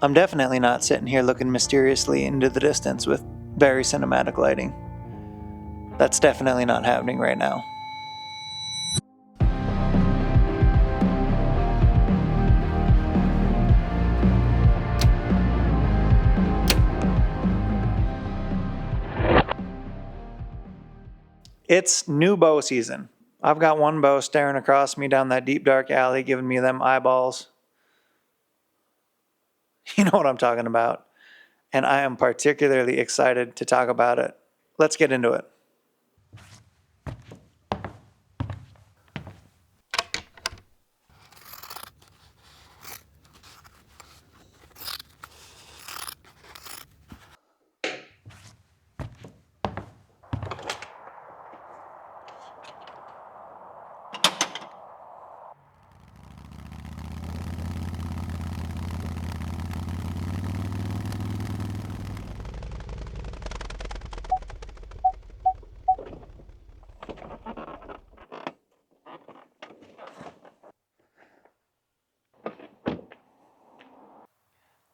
I'm definitely not sitting here looking mysteriously into the distance with very cinematic lighting. That's definitely not happening right now. It's new bow season. I've got one bow staring across me down that deep dark alley giving me them eyeballs. You know what I'm talking about. And I am particularly excited to talk about it. Let's get into it.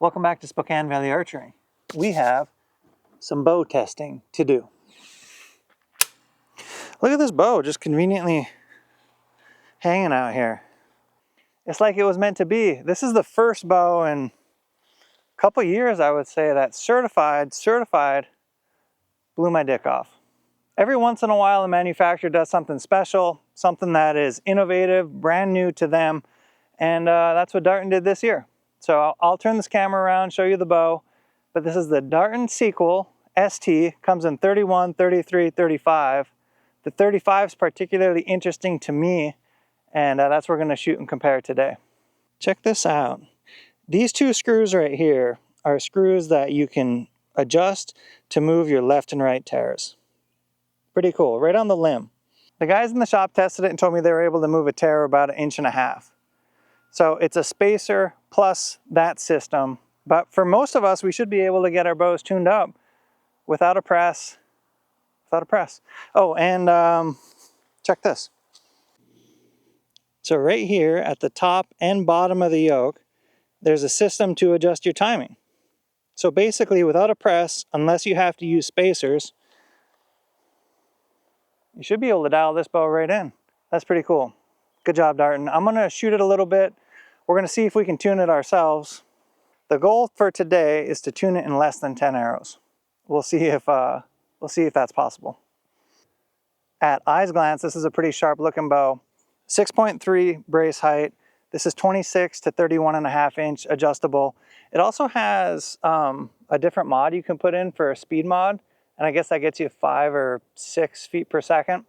Welcome back to Spokane Valley Archery. We have some bow testing to do. Look at this bow just conveniently hanging out here. It's like it was meant to be. This is the first bow in a couple years, I would say, that certified blew my dick off. Every once in a while, the manufacturer does something special, something that is innovative, brand new to them, and that's what Darton did this year. So I'll turn this camera around, show you the bow, but this is the Darton Sequel ST, comes in 31, 33, 35. The 35 is particularly interesting to me, and that's what we're gonna shoot and compare today. Check this out. These two screws right here are screws that you can adjust to move your left and right tears. Pretty cool, right on the limb. The guys in the shop tested it and told me they were able to move a tear about 1.5 inches. So it's a spacer plus that system. But for most of us, we should be able to get our bows tuned up without a press. Oh, and check this. So right here at the top and bottom of the yoke, there's a system to adjust your timing. So basically, without a press, unless you have to use spacers, you should be able to dial this bow right in. That's pretty cool. Good job, Darton. I'm gonna shoot it a little bit. We're gonna see if we can tune it ourselves. The goal for today is to tune it in less than 10 arrows. We'll see if that's possible. At eyes glance, this is a pretty sharp looking bow. 6.3 brace height. This is 26 to 31.5 inch adjustable. It also has a different mod you can put in for a speed mod, and I guess that gets you 5 or 6 feet per second.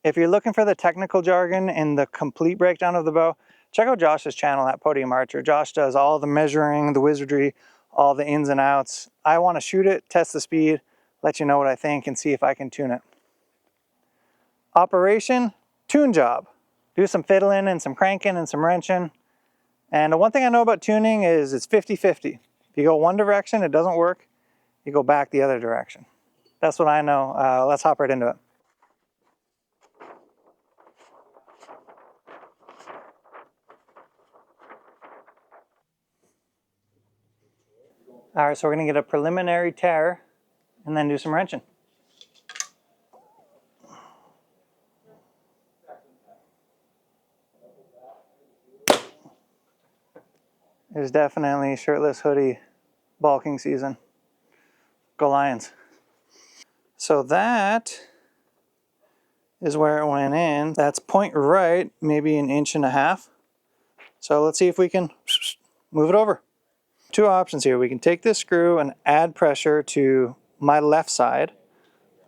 If you're looking for the technical jargon and the complete breakdown of the bow, check out Josh's channel at Podium Archer. Josh does all the measuring, the wizardry, all the ins and outs. I want to shoot it, test the speed, let you know what I think, and see if I can tune it. Operation, tune job. Do some fiddling and some cranking and some wrenching. And the one thing I know about tuning is it's 50-50. If you go one direction, it doesn't work. You go back the other direction. That's what I know. Let's hop right into it. All right, so we're gonna get a preliminary tear and then do some wrenching. There's definitely shirtless hoodie balking season. Go Lions. So that is where it went in. That's point right, maybe 1.5 inches. So let's see if we can move it over. Two options here. We can take this screw and add pressure to my left side,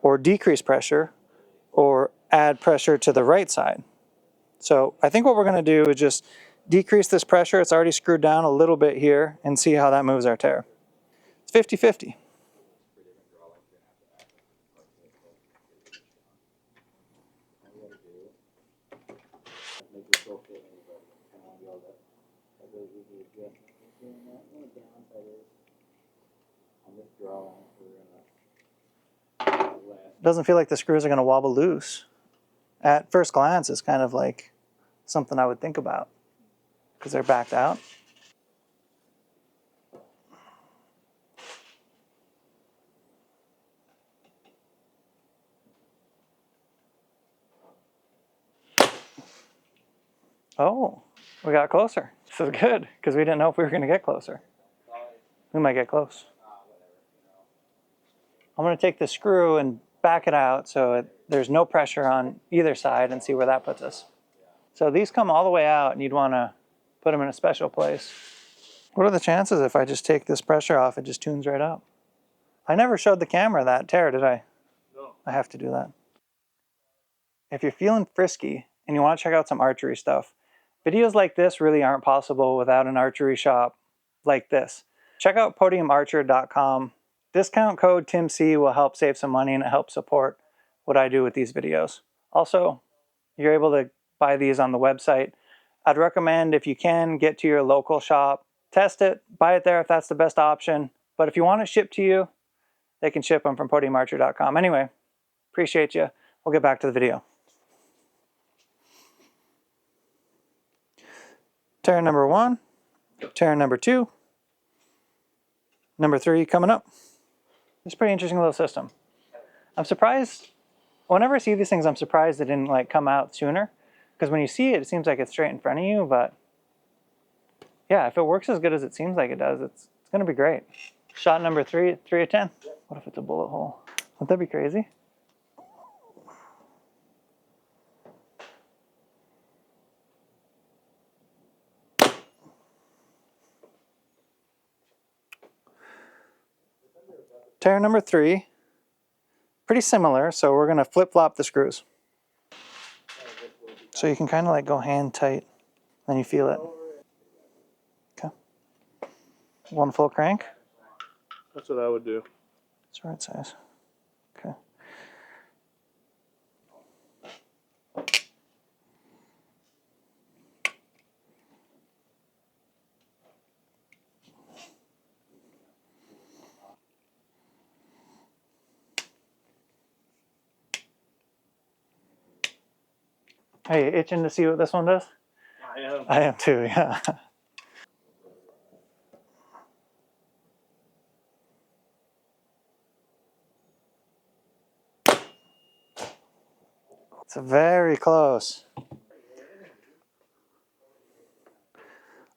or decrease pressure, or add pressure to the right side. So I think what we're going to do is just decrease this pressure. It's already screwed down a little bit here, and see how that moves our tear. It's 50-50. Doesn't feel like the screws are going to wobble loose. At first glance, it's kind of like something I would think about because they're backed out. Oh, we got closer. This is good, because we didn't know if we were going to get closer. We might get close. I'm going to take the screw and back it out so there's no pressure on either side and see where that puts us. So these come all the way out and you'd want to put them in a special place. What are the chances if I just take this pressure off, it just tunes right up? I never showed the camera that tear, did I? No. I have to do that. If you're feeling frisky and you want to check out some archery stuff, videos like this really aren't possible without an archery shop like this. Check out podiumarcher.com. Discount code TimC will help save some money and it helps support what I do with these videos. Also, you're able to buy these on the website. I'd recommend, if you can, get to your local shop, test it, buy it there if that's the best option. But if you want it shipped to you, they can ship them from podiumarcher.com. Anyway, appreciate you. We'll get back to the video. Tear number 1, tear number 2, number 3 coming up. It's a pretty interesting little system. I'm surprised, whenever I see these things, I'm surprised they didn't like come out sooner. Because when you see it, it seems like it's straight in front of you, but yeah, if it works as good as it seems like it does, it's going to be great. Shot number 3, 3 of 10. What if it's a bullet hole? Wouldn't that be crazy? Tear number 3, pretty similar, so we're going to flip-flop the screws. So you can kind of like go hand tight, then you feel it. Okay. 1 full crank. That's what I would do. It's the right size. Okay. Are you itching to see what this one does? I am. I am too, yeah. It's very close.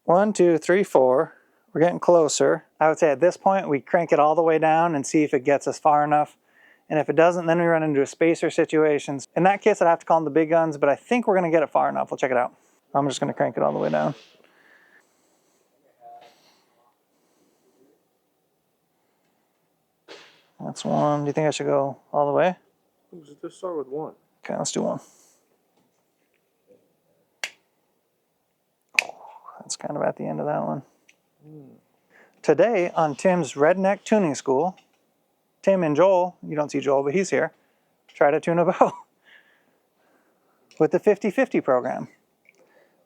1, 2, 3, 4. We're getting closer. I would say at this point we crank it all the way down and see if it gets us far enough. And if it doesn't, then we run into a spacer situations. In that case, I'd have to call them the big guns, but I think we're going to get it far enough. We'll check it out. I'm just going to crank it all the way down. That's 1. Do you think I should go all the way? Just start with 1. Okay, let's do 1. That's kind of at the end of that one. Today on Tim's Redneck Tuning School, Tim and Joel, you don't see Joel, but he's here, try to tune a bow with the 50-50 program.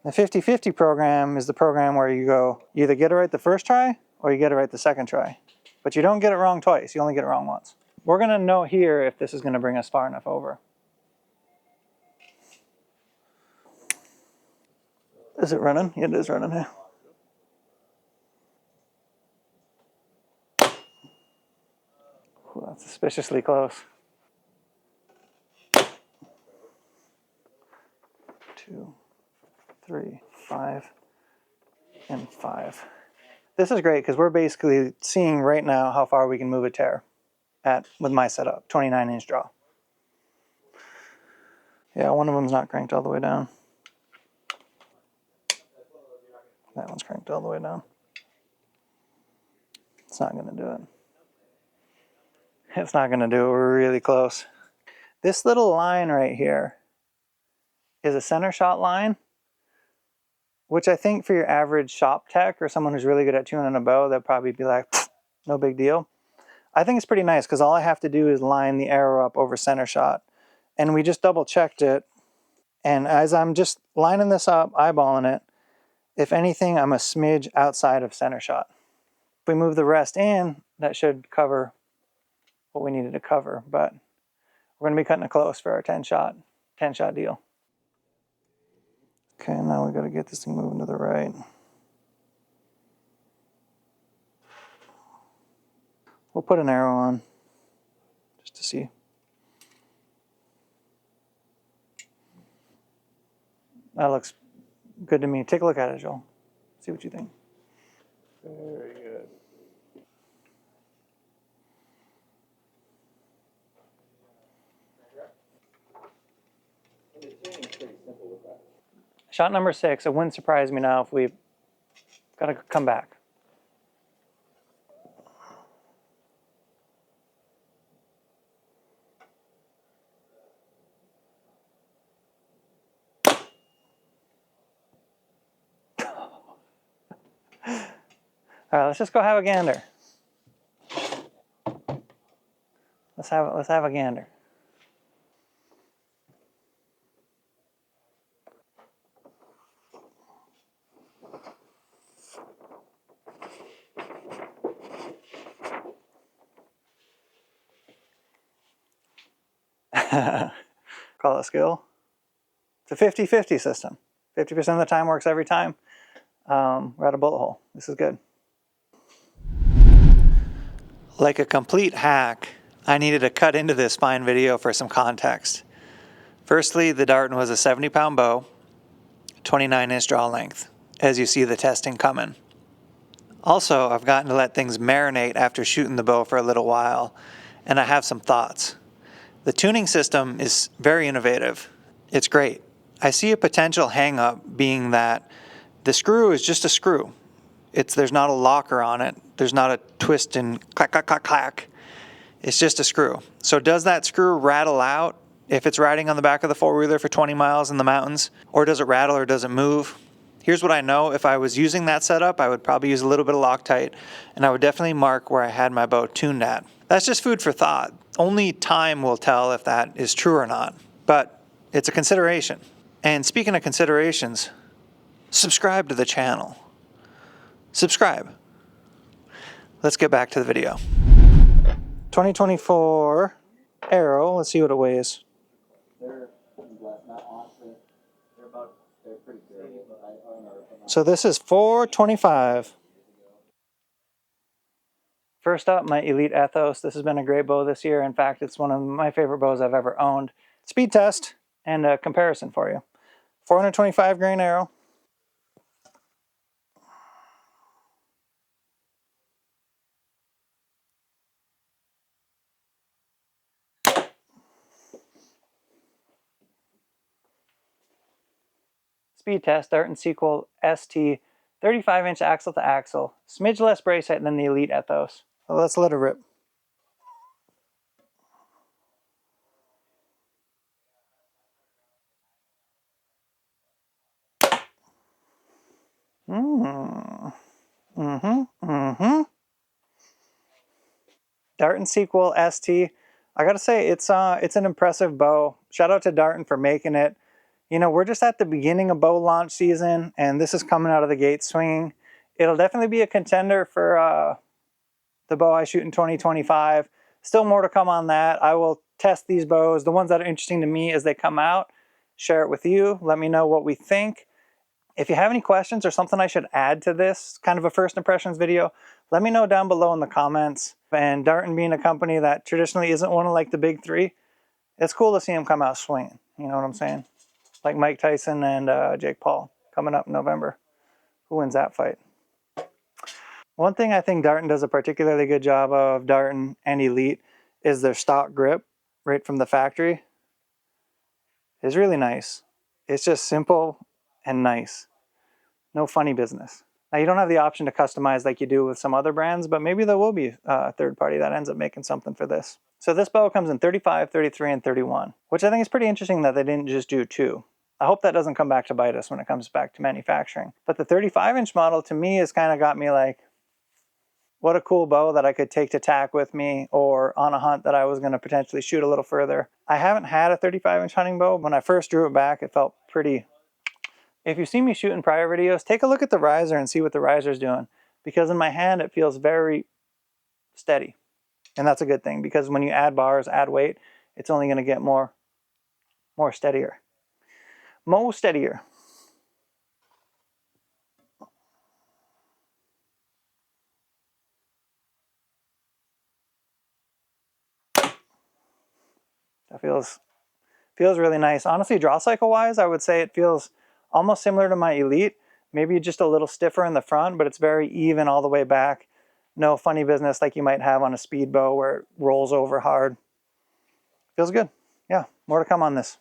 The 50-50 program is the program where you go, you either get it right the first try or you get it right the second try. But you don't get it wrong twice, you only get it wrong once. We're going to know here if this is going to bring us far enough over. Is it running? It is running now. Ooh, that's suspiciously close. 2, 3, 5, and 5. This is great because we're basically seeing right now how far we can move a tear with my setup, 29-inch draw. Yeah, one of them's not cranked all the way down. That one's cranked all the way down. It's not going to do it. It's not going to do it. We're really close. This little line right here is a center shot line, which I think for your average shop tech or someone who's really good at tuning a bow, they'll probably be like, no big deal. I think it's pretty nice because all I have to do is line the arrow up over center shot. And we just double checked it. And as I'm just lining this up, eyeballing it, if anything, I'm a smidge outside of center shot. If we move the rest in, that should cover what we needed to cover. But we're going to be cutting it close for our 10-shot deal. Okay, now we got to get this thing moving to the right. We'll put an arrow on just to see. That looks good to me. Take a look at it, Joel. See what you think. Very good. Shot number 6. It wouldn't surprise me now if we got to come back. All right, let's just go have a gander. Let's have a gander. Call it skill. It's a 50-50 system. 50% of the time works every time. We're at a bullet hole. This is good. Like a complete hack, I needed to cut into this spine video for some context. Firstly, the Darton was a 70-pound bow, 29-inch draw length, as you see the testing coming. Also, I've gotten to let things marinate after shooting the bow for a little while, and I have some thoughts. The tuning system is very innovative. It's great. I see a potential hang-up being that the screw is just a screw. There's not a locker on it. There's not a twist and clack, clack, clack, clack. It's just a screw. So does that screw rattle out if it's riding on the back of the four-wheeler for 20 miles in the mountains? Or does it rattle or does it move? Here's what I know. If I was using that setup, I would probably use a little bit of Loctite, and I would definitely mark where I had my bow tuned at. That's just food for thought. Only time will tell if that is true or not. But it's a consideration. And speaking of considerations, subscribe to the channel. Subscribe. Let's get back to the video. 2024 Arrow. Let's see what it weighs. So this is 425. First up, my Elite Ethos. This has been a great bow this year. In fact, it's one of my favorite bows I've ever owned. Speed test and a comparison for you. 425 grain arrow. Speed test, Darton Sequel ST, 35-inch axle to axle. Smidge less brace height than the Elite Ethos. So let's let it rip. Darton Sequel ST. I gotta say, it's an impressive bow. Shout out to Darton for making it. You know, we're just at the beginning of bow launch season, and this is coming out of the gate swinging. It'll definitely be a contender for the bow I shoot in 2025. Still more to come on that. I will test these bows, the ones that are interesting to me as they come out, share it with you. Let me know what we think. If you have any questions or something I should add to this kind of a first impressions video, let me know down below in the comments. And Darton being a company that traditionally isn't one of like the big three, it's cool to see them come out swinging. You know what I'm saying? Like Mike Tyson and Jake Paul coming up in November. Who wins that fight? One thing I think Darton does a particularly good job of, Darton and Elite, is their stock grip right from the factory. It's really nice. It's just simple and nice. No funny business. Now, you don't have the option to customize like you do with some other brands, but maybe there will be a third party that ends up making something for this. So this bow comes in 35, 33, and 31, which I think is pretty interesting that they didn't just do 2. I hope that doesn't come back to bite us when it comes back to manufacturing. But the 35-inch model to me has kind of got me like, what a cool bow that I could take to tack with me or on a hunt that I was going to potentially shoot a little further. I haven't had a 35-inch hunting bow. When I first drew it back, it felt pretty... If you've seen me shoot in prior videos, take a look at the riser and see what the riser's doing. Because in my hand, it feels very steady. And that's a good thing, because when you add bars, add weight, it's only going to get more steadier. More steadier. That feels really nice. Honestly, draw cycle wise, I would say it feels Almost similar to my Elite, maybe just a little stiffer in the front, but it's very even all the way back. No funny business like you might have on a speed bow where it rolls over hard. Feels good. Yeah, more to come on this.